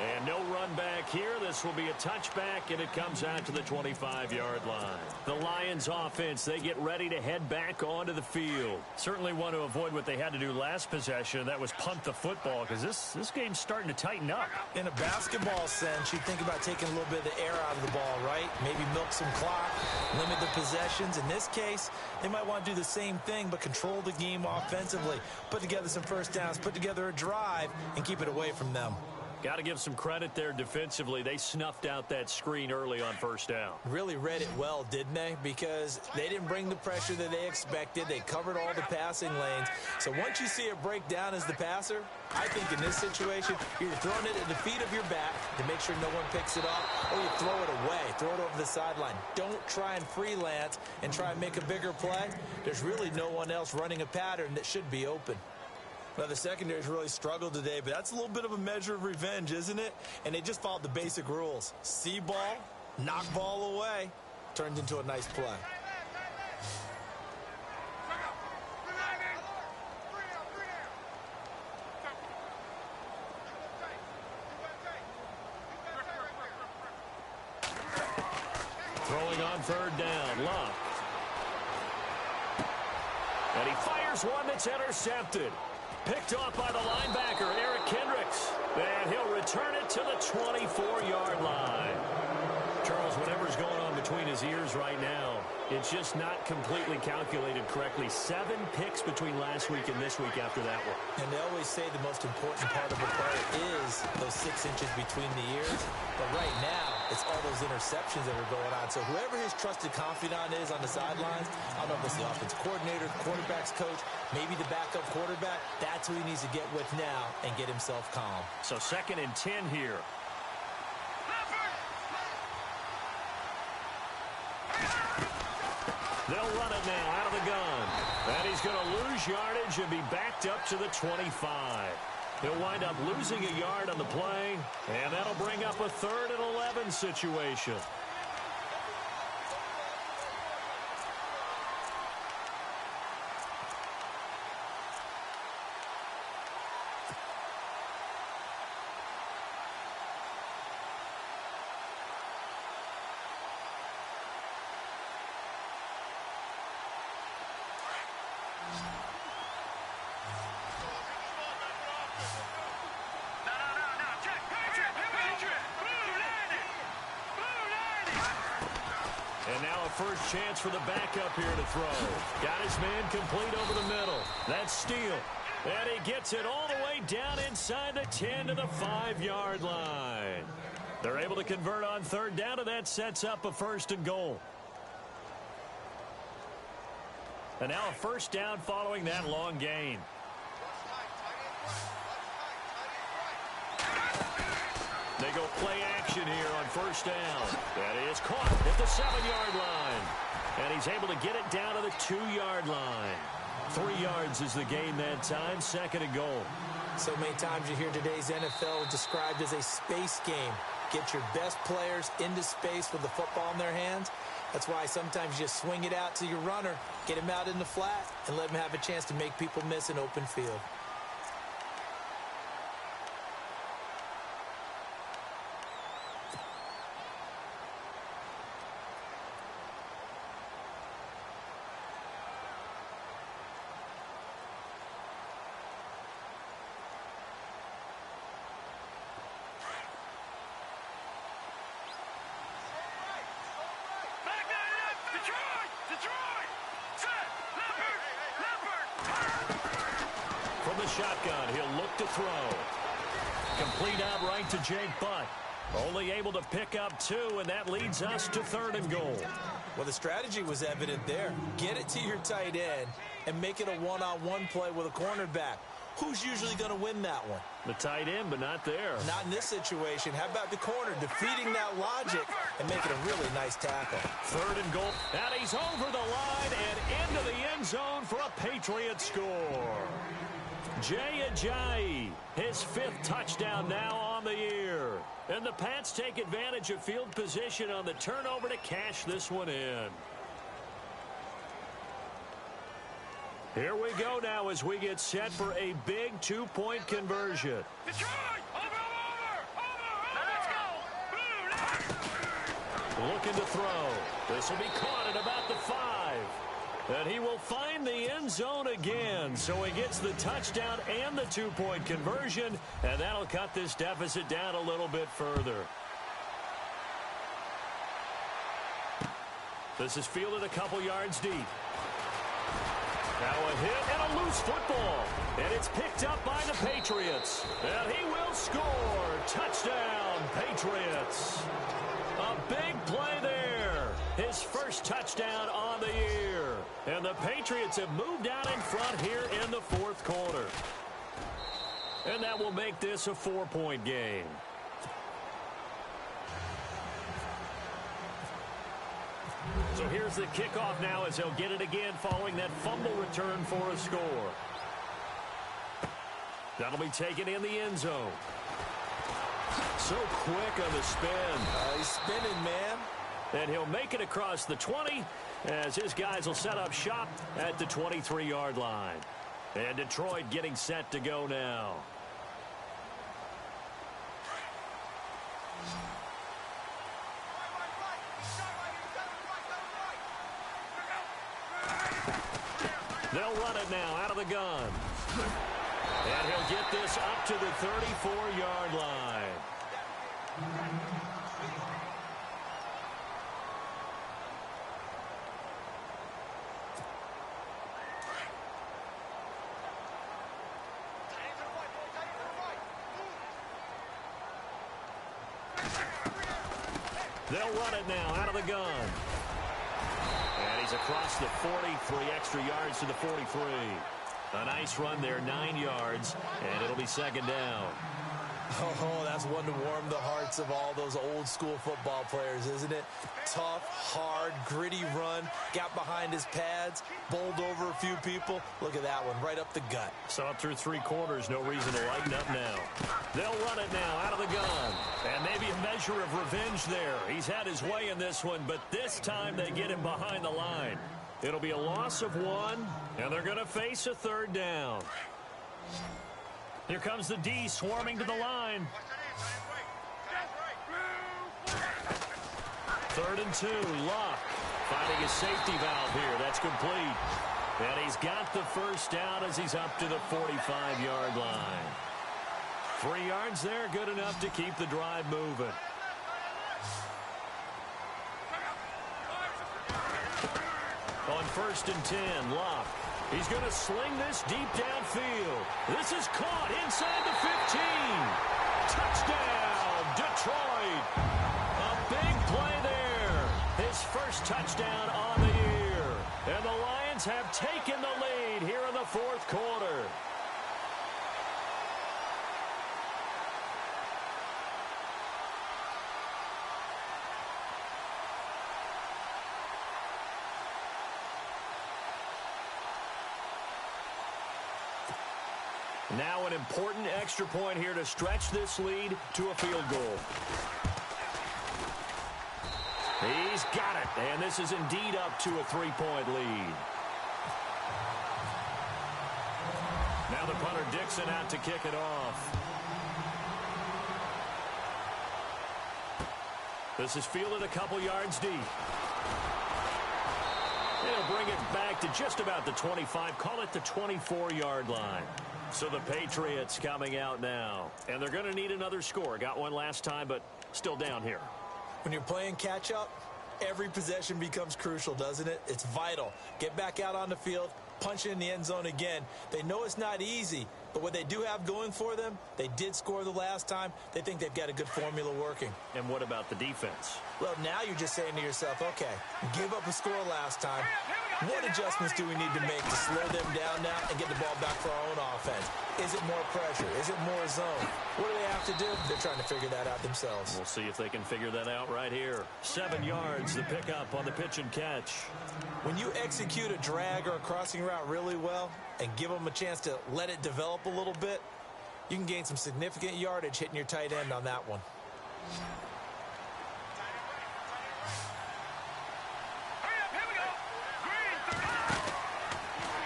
B: And no run back here. This will be a touchback, and it comes out to the 25-yard line. The Lions offense, they get ready to head back onto the field. Certainly want to avoid what they had to do last possession. That was punt the football, because this game's starting to tighten up.
C: In a basketball sense, you think about taking a little bit of the air out of the ball, right? Maybe milk some clock, limit the possessions. In this case, they might want to do the same thing, but control the game offensively. Put together some first downs, put together a drive, and keep it away from them.
B: Got to give some credit there defensively. They snuffed out that screen early on first down.
C: Really read it well, didn't they? Because they didn't bring the pressure that they expected. They covered all the passing lanes. So once you see it break down as the passer, I think in this situation, you're throwing it at the feet of your back to make sure no one picks it up, or you throw it away, throw it over the sideline. Don't try and freelance and try and make a bigger play. There's really no one else running a pattern that should be open. Well, the secondary's really struggled today, but that's a little bit of a measure of revenge, isn't it? And they just followed the basic rules. See ball, knock ball away, turned into a nice play.
B: Throwing on 3rd down, Luck. And he fires one that's intercepted. Picked off by the linebacker, Eric Kendricks. And he'll return it to the 24-yard line. Charles, whatever's going on between his ears right now, it's just not completely calculated correctly. 7 picks between last week and this week after that one.
C: And they always say the most important part of a play is those 6 inches between the ears. But right now, it's all those interceptions that are going on. So whoever his trusted confidant is on the sidelines, I don't know if it's the offensive coordinator, the quarterback's coach, maybe the backup quarterback, that's who he needs to get with now and get himself calm.
B: So 2nd and 10 here. They'll run it now out of the gun. And he's going to lose yardage and be backed up to the 25. He'll wind up losing a yard on the play, and that'll bring up a 3rd and 11 situation. And now a first chance for the backup here to throw. Got his man complete over the middle. That's Steele. And he gets it all the way down inside the 10 to the 5-yard line. They're able to convert on 3rd down, and that sets up a 1st and goal. And now a first down following that long gain. They go play action here on first down. That is caught at the 7-yard line. And he's able to get it down to the 2-yard line. 3 yards is the gain that time, 2nd and goal.
C: So many times you hear today's NFL described as a space game. Get your best players into space with the football in their hands. That's why sometimes you just swing it out to your runner, get him out in the flat, and let him have a chance to make people miss an open field.
B: From the shotgun, he'll look to throw. Complete out right to Jake Butt. Only able to pick up 2, and that leads us to 3rd and goal.
C: Well, the strategy was evident there. Get it to your tight end and make it a one-on-one play with a cornerback. Who's usually going to win that one?
B: The tight end, but not there.
C: Not in this situation. How about the corner defeating that logic and making a really nice tackle?
B: 3rd and goal. And he's over the line and into the end zone for a Patriot score. Jay Ajayi, his 5th touchdown now on the year. And the Pats take advantage of field position on the turnover to cash this one in. Here we go now as we get set for a big 2-point conversion. Looking to throw. This will be caught at about the 5. And he will find the end zone again. So he gets the touchdown and the 2-point conversion. And that'll cut this deficit down a little bit further. This is fielded a couple yards deep. Now a hit and a loose football. And it's picked up by the Patriots. And he will score. Touchdown, Patriots. A big play there. His first touchdown on the year. And the Patriots have moved out in front here in the 4th quarter. And that will make this a 4-point game. So here's the kickoff now as they'll get it again following that fumble return for a score. That'll be taken in the end zone. So quick on the spin.
C: He's spinning, man.
B: And he'll make it across the 20 as his guys will set up shop at the 23-yard line. And Detroit getting set to go now. They'll run it now out of the gun. And he'll get this up to the 34-yard line. They'll run it now out of the gun. And he's across the 43 extra yards to the 43. A nice run there, 9 yards, and it'll be 2nd down.
C: Oh, that's one to warm the hearts of all those old school football players, isn't it? Tough, hard, gritty run, got behind his pads, bowled over a few people. Look at that one, right up the gut.
B: Saw it through 3 quarters, no reason to lighten up now. They'll run it now out of the gun. And maybe a measure of revenge there. He's had his way in this one, but this time they get him behind the line. It'll be a loss of 1, and they're going to face a 3rd down. Here comes the D swarming to the line. 3rd and 2, Luck finding a safety valve here. That's complete. And he's got the first down as he's up to the 45-yard line. 3 yards there, good enough to keep the drive moving. On 1st and 10, Luck. He's going to sling this deep downfield. This is caught inside the 15. Touchdown, Detroit. A big play there. His first touchdown on the year. And the Lions Lions have taken the lead here in the fourth quarter. Now an important extra point here to stretch this lead to a field goal. He's got it, and this is indeed up to a 3-point lead. Now the punter Dixon out to kick it off. This is fielded a couple yards deep. They'll bring it back to just about the 25, call it the 24-yard line. So the Patriots coming out now, and they're going to need another score. Got one last time, but still down here.
C: When you're playing catch-up, every possession becomes crucial, doesn't it? It's vital. Get back out on the field, punch it in the end zone again. They know it's not easy, but what they do have going for them, they did score the last time. They think they've got a good formula working.
B: And what about the defense?
C: Well, now you're just saying to yourself, okay, give up a score last time. What adjustments do we need to make to slow them down now and get the ball back for our own offense? Is it more pressure? Is it more zone? What do they have to do? They're trying to figure that out themselves.
B: We'll see if they can figure that out right here. 7 yards, the pickup on the pitch and catch.
C: When you execute a drag or a crossing route really well and give them a chance to let it develop a little bit, you can gain some significant yardage hitting your tight end on that one.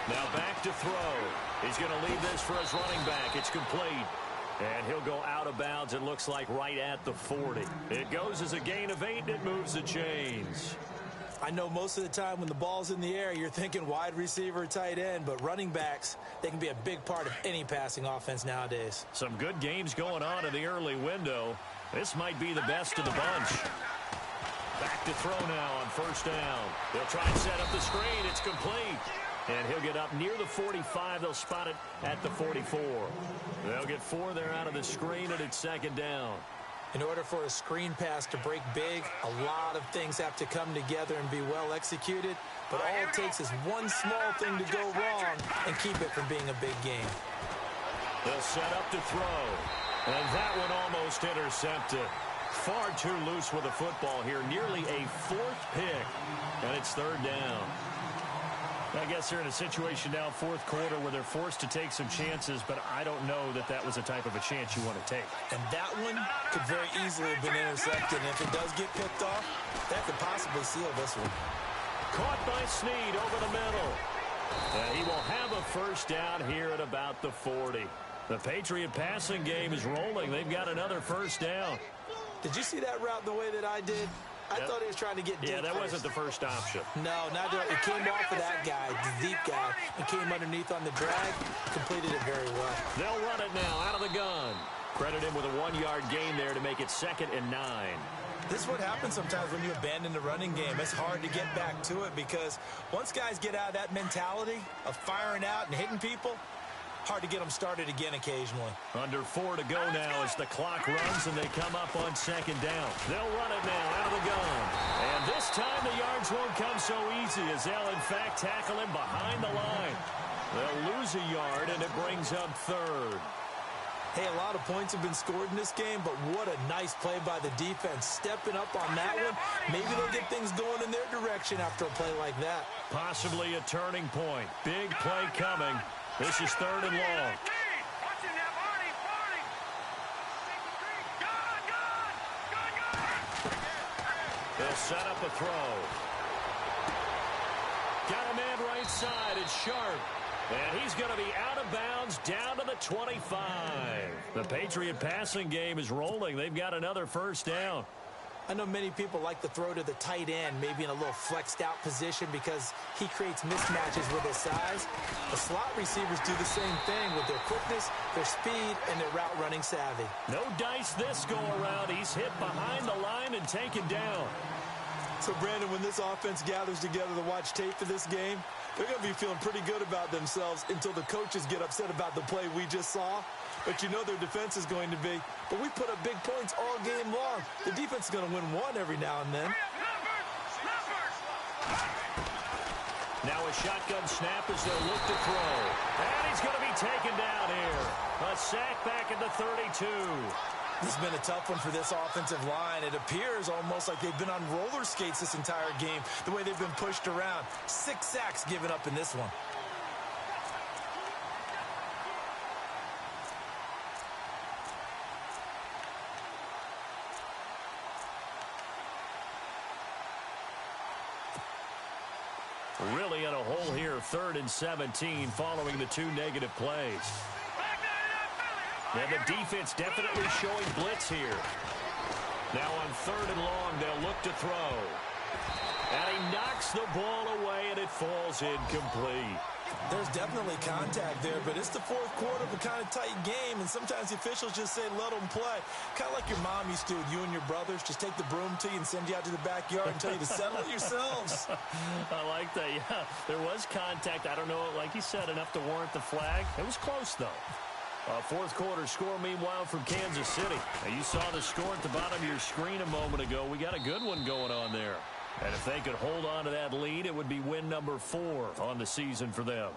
B: Now back to throw. He's going to leave this for his running back. It's complete. And he'll go out of bounds, it looks like, right at the 40. It goes as a gain of 8, and it moves the chains.
C: I know most of the time when the ball's in the air, you're thinking wide receiver, tight end, but running backs, they can be a big part of any passing offense nowadays.
B: Some good games going on in the early window. This might be the best of the bunch. Back to throw now on first down. They'll try and set up the screen. It's complete. And he'll get up near the 45. They'll spot it at the 44. They'll get 4 there out of the screen, and it's second down.
C: In order for a screen pass to break big, a lot of things have to come together and be well executed. But all it takes is one small thing to go wrong and keep it from being a big game.
B: They'll set up to throw. And that one almost intercepted. Far too loose with the football here. Nearly a 4th pick. And it's third down. I guess they're in a situation now, fourth quarter, where they're forced to take some chances, but I don't know that that was the type of a chance you want to take.
C: And that one could very easily have been intercepted. And if it does get picked off, that could possibly seal this one.
B: Caught by Snead over the middle. And he will have a first down here at about the 40. The Patriot passing game is rolling. They've got another first down.
C: Did you see that route the way that I did? I thought he was trying to get deep.
B: Yeah, that wasn't the first option.
C: No, not that. It came off of that guy, the deep guy, and came underneath on the drag, completed it very well.
B: They'll run it now out of the gun. Credit him with a 1-yard gain there to make it 2nd and 9.
C: This is what happens sometimes when you abandon the running game. It's hard to get back to it because once guys get out of that mentality of firing out and hitting people, hard to get them started again occasionally.
B: Under 4 to go now as the clock runs and they come up on second down. They'll run it now out of the gun. And this time the yards won't come so easy as they'll in fact tackle him behind the line. They'll lose a yard and it brings up third.
C: Hey, a lot of points have been scored in this game, but what a nice play by the defense. Stepping up on that one, maybe they'll get things going in their direction after a play like that.
B: Possibly a turning point. Big play coming. This is 3rd and long. They'll set up a throw. Got a man right side. It's Sharp. And he's going to be out of bounds down to the 25. The Patriot passing game is rolling. They've got another first down.
C: I know many people like to throw to the tight end, maybe in a little flexed out position because he creates mismatches with his size. The slot receivers do the same thing with their quickness, their speed, and their route running savvy.
B: No dice this go around. He's hit behind the line and taken down.
C: So, Brandon, when this offense gathers together to watch tape for this game, they're going to be feeling pretty good about themselves until the coaches get upset about the play we just saw. But you know their defense is going to be. But we put up big points all game long. The defense is going to win one every now and then.
B: Now a shotgun snap as they'll look to throw. And he's going to be taken down here. A sack back at the 32.
C: This has been a tough one for this offensive line. It appears almost like they've been on roller skates this entire game, the way they've been pushed around. 6 sacks given up in this one.
B: Really in a hole here, 3rd and 17 following the 2 negative plays. And the defense definitely showing blitz here. Now on 3rd and long, they'll look to throw. And he knocks the ball away, and it falls incomplete.
C: There's definitely contact there, but it's the 4th quarter of a kind of tight game, and sometimes the officials just say, let them play. Kind of like your mom used to with you and your brothers. Just take the broom to you and send you out to the backyard and tell you to settle it yourselves.
B: I like that. Yeah, there was contact. I don't know, like you said, enough to warrant the flag. It was close, though. 4th quarter score, meanwhile, from Kansas City. Now, you saw the score at the bottom of your screen a moment ago. We got a good one going on there. And if they could hold on to that lead, it would be win number 4 on the season for them.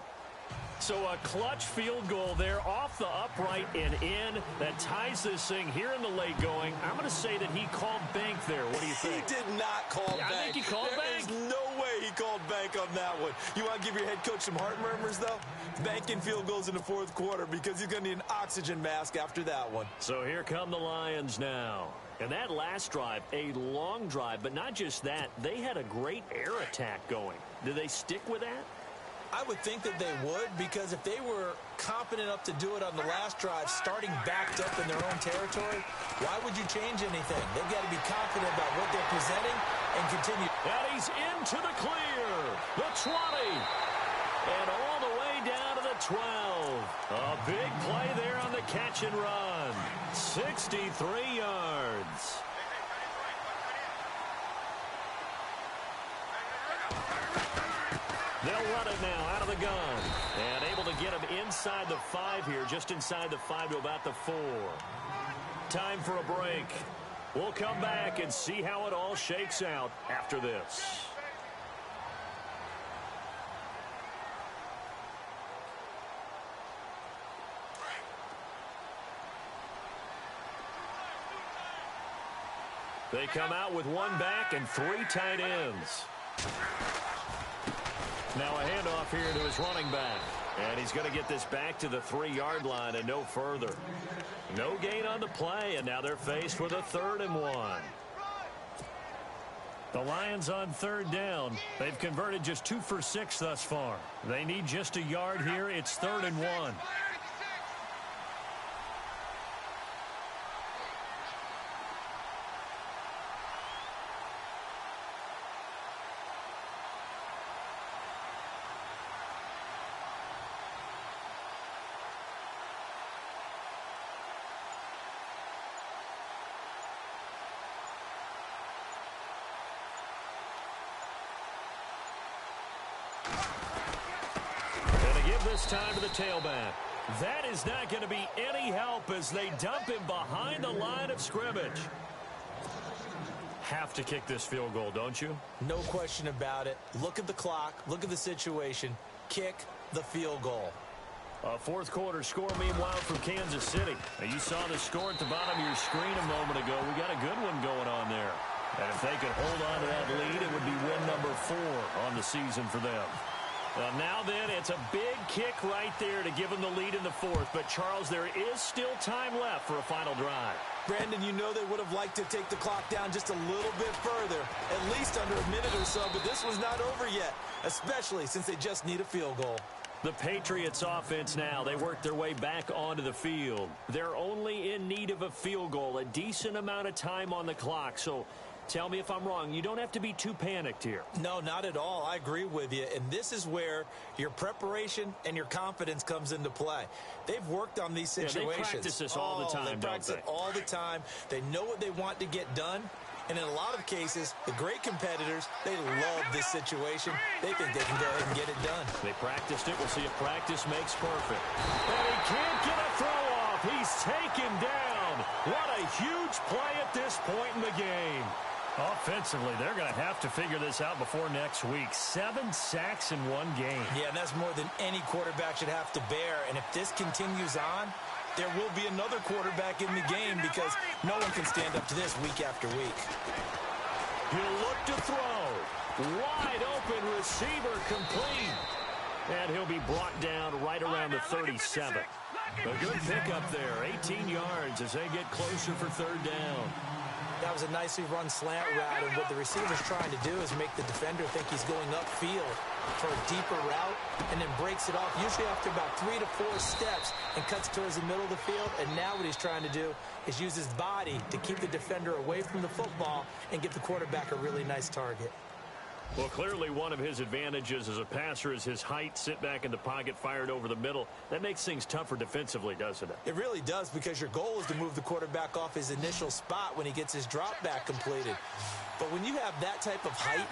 B: So a clutch field goal there off the upright and in. That ties this thing here in the late going. I'm going to say that he called bank there. What do you think?
C: He did not call bank.
B: I think he called bank.
C: There's no way he called bank on that one. You want to give your head coach some heart murmurs, though? Banking field goals in the 4th quarter because he's going to need an oxygen mask after that one.
B: So here come the Lions now. And that last drive, a long drive, but not just that. They had a great air attack going. Do they stick with that?
C: I would think that they would, because if they were competent enough to do it on the last drive, starting backed up in their own territory, why would you change anything? They've got to be confident about what they're presenting and continue.
B: And he's into the clear. The 20. And all the way down to the 12. A big play there on the catch and run. 63 yards. They'll run it now out of the gun. And able to get him inside the 5 here, just inside the 5 to about the 4. Time for a break. We'll come back and see how it all shakes out after this. They come out with 1 back and 3 tight ends. Now a handoff here to his running back. And he's going to get this back to the 3-yard line and no further. No gain on the play, and now they're faced with a 3rd and 1. The Lions on 3rd down. They've converted just 2 for 6 thus far. They need just a yard here. It's 3rd and 1. This time to the tailback. That is not going to be any help as they dump him behind the line of scrimmage. Have to kick this field goal, don't you?
C: No question about it. Look at the clock. Look at the situation. Kick the field goal.
B: A 4th quarter score, meanwhile, from Kansas City. Now, you saw the score at the bottom of your screen a moment ago. We got a good one going on there. And if they could hold on to that lead, it would be win number 4 on the season for them. Well, now then, it's a big kick right there to give them the lead in the 4th. But, Charles, there is still time left for a final drive.
C: Brandon, you know they would have liked to take the clock down just a little bit further, at least under a minute or so. But this was not over yet, especially since they just need a field goal.
B: The Patriots offense now, they work their way back onto the field. They're only in need of a field goal, a decent amount of time on the clock. So tell me if I'm wrong. You don't have to be too panicked here.
C: No, not at all. I agree with you. And this is where your preparation and your confidence comes into play. They've worked on these situations.
B: Yeah, they practice this all the time,
C: they practice it all the time. They know what they want to get done. And in a lot of cases, the great competitors, they love this situation. They think they can go ahead and get it done.
B: They practiced it. We'll see if practice makes perfect. And he can't get a throw off. He's taken down. What a huge play at this point in the game. Offensively, they're going to have to figure this out before next week. 7 sacks in one game.
C: Yeah, and that's more than any quarterback should have to bear. And if this continues on, there will be another quarterback in the game because no one can stand up to this week after week.
B: He'll look to throw. Wide open receiver complete. And he'll be brought down right around the 37. A good pickup there. 18 yards as they get closer for third down.
C: That was a nicely run slant route, and what the receiver's trying to do is make the defender think he's going upfield for a deeper route and then breaks it off, usually after about 3 to 4 steps, and cuts towards the middle of the field. And now what he's trying to do is use his body to keep the defender away from the football and give the quarterback a really nice target.
B: Well, clearly one of his advantages as a passer is his height, sit back in the pocket, fired over the middle. That makes things tougher defensively, doesn't it?
C: It really does, because your goal is to move the quarterback off his initial spot when he gets his drop back completed. But when you have that type of height,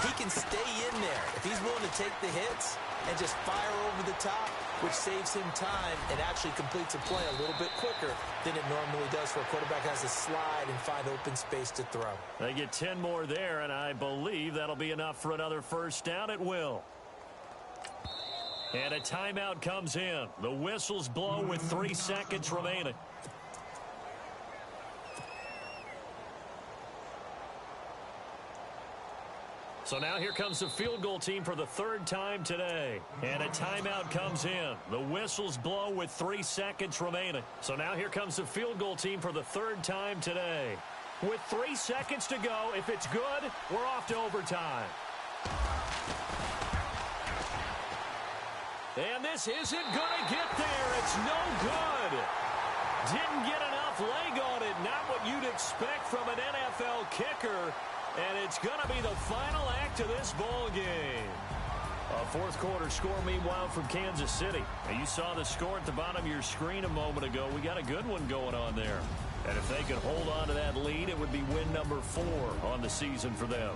C: he can stay in there. If he's willing to take the hits and just fire over the top, which saves him time and actually completes a play a little bit quicker than it normally does for a quarterback has to slide and find open space to throw.
B: They get 10 more there, and I believe that'll be enough for another first down. It will. And a timeout comes in. The whistles blow with 3 seconds remaining. So now here comes the field goal team for the 3rd time today. And a timeout comes in. The whistles blow with 3 seconds remaining. So now here comes the field goal team for the 3rd time today. With 3 seconds to go, if it's good, we're off to overtime. And this isn't going to get there. It's no good. Didn't get enough leg on it. Not what you'd expect from an NFL kicker. And it's going to be the final act of this ball game. A 4th quarter score, meanwhile, from Kansas City. Now, you saw the score at the bottom of your screen a moment ago. We got a good one going on there. And if they could hold on to that lead, it would be win number 4 on the season for them.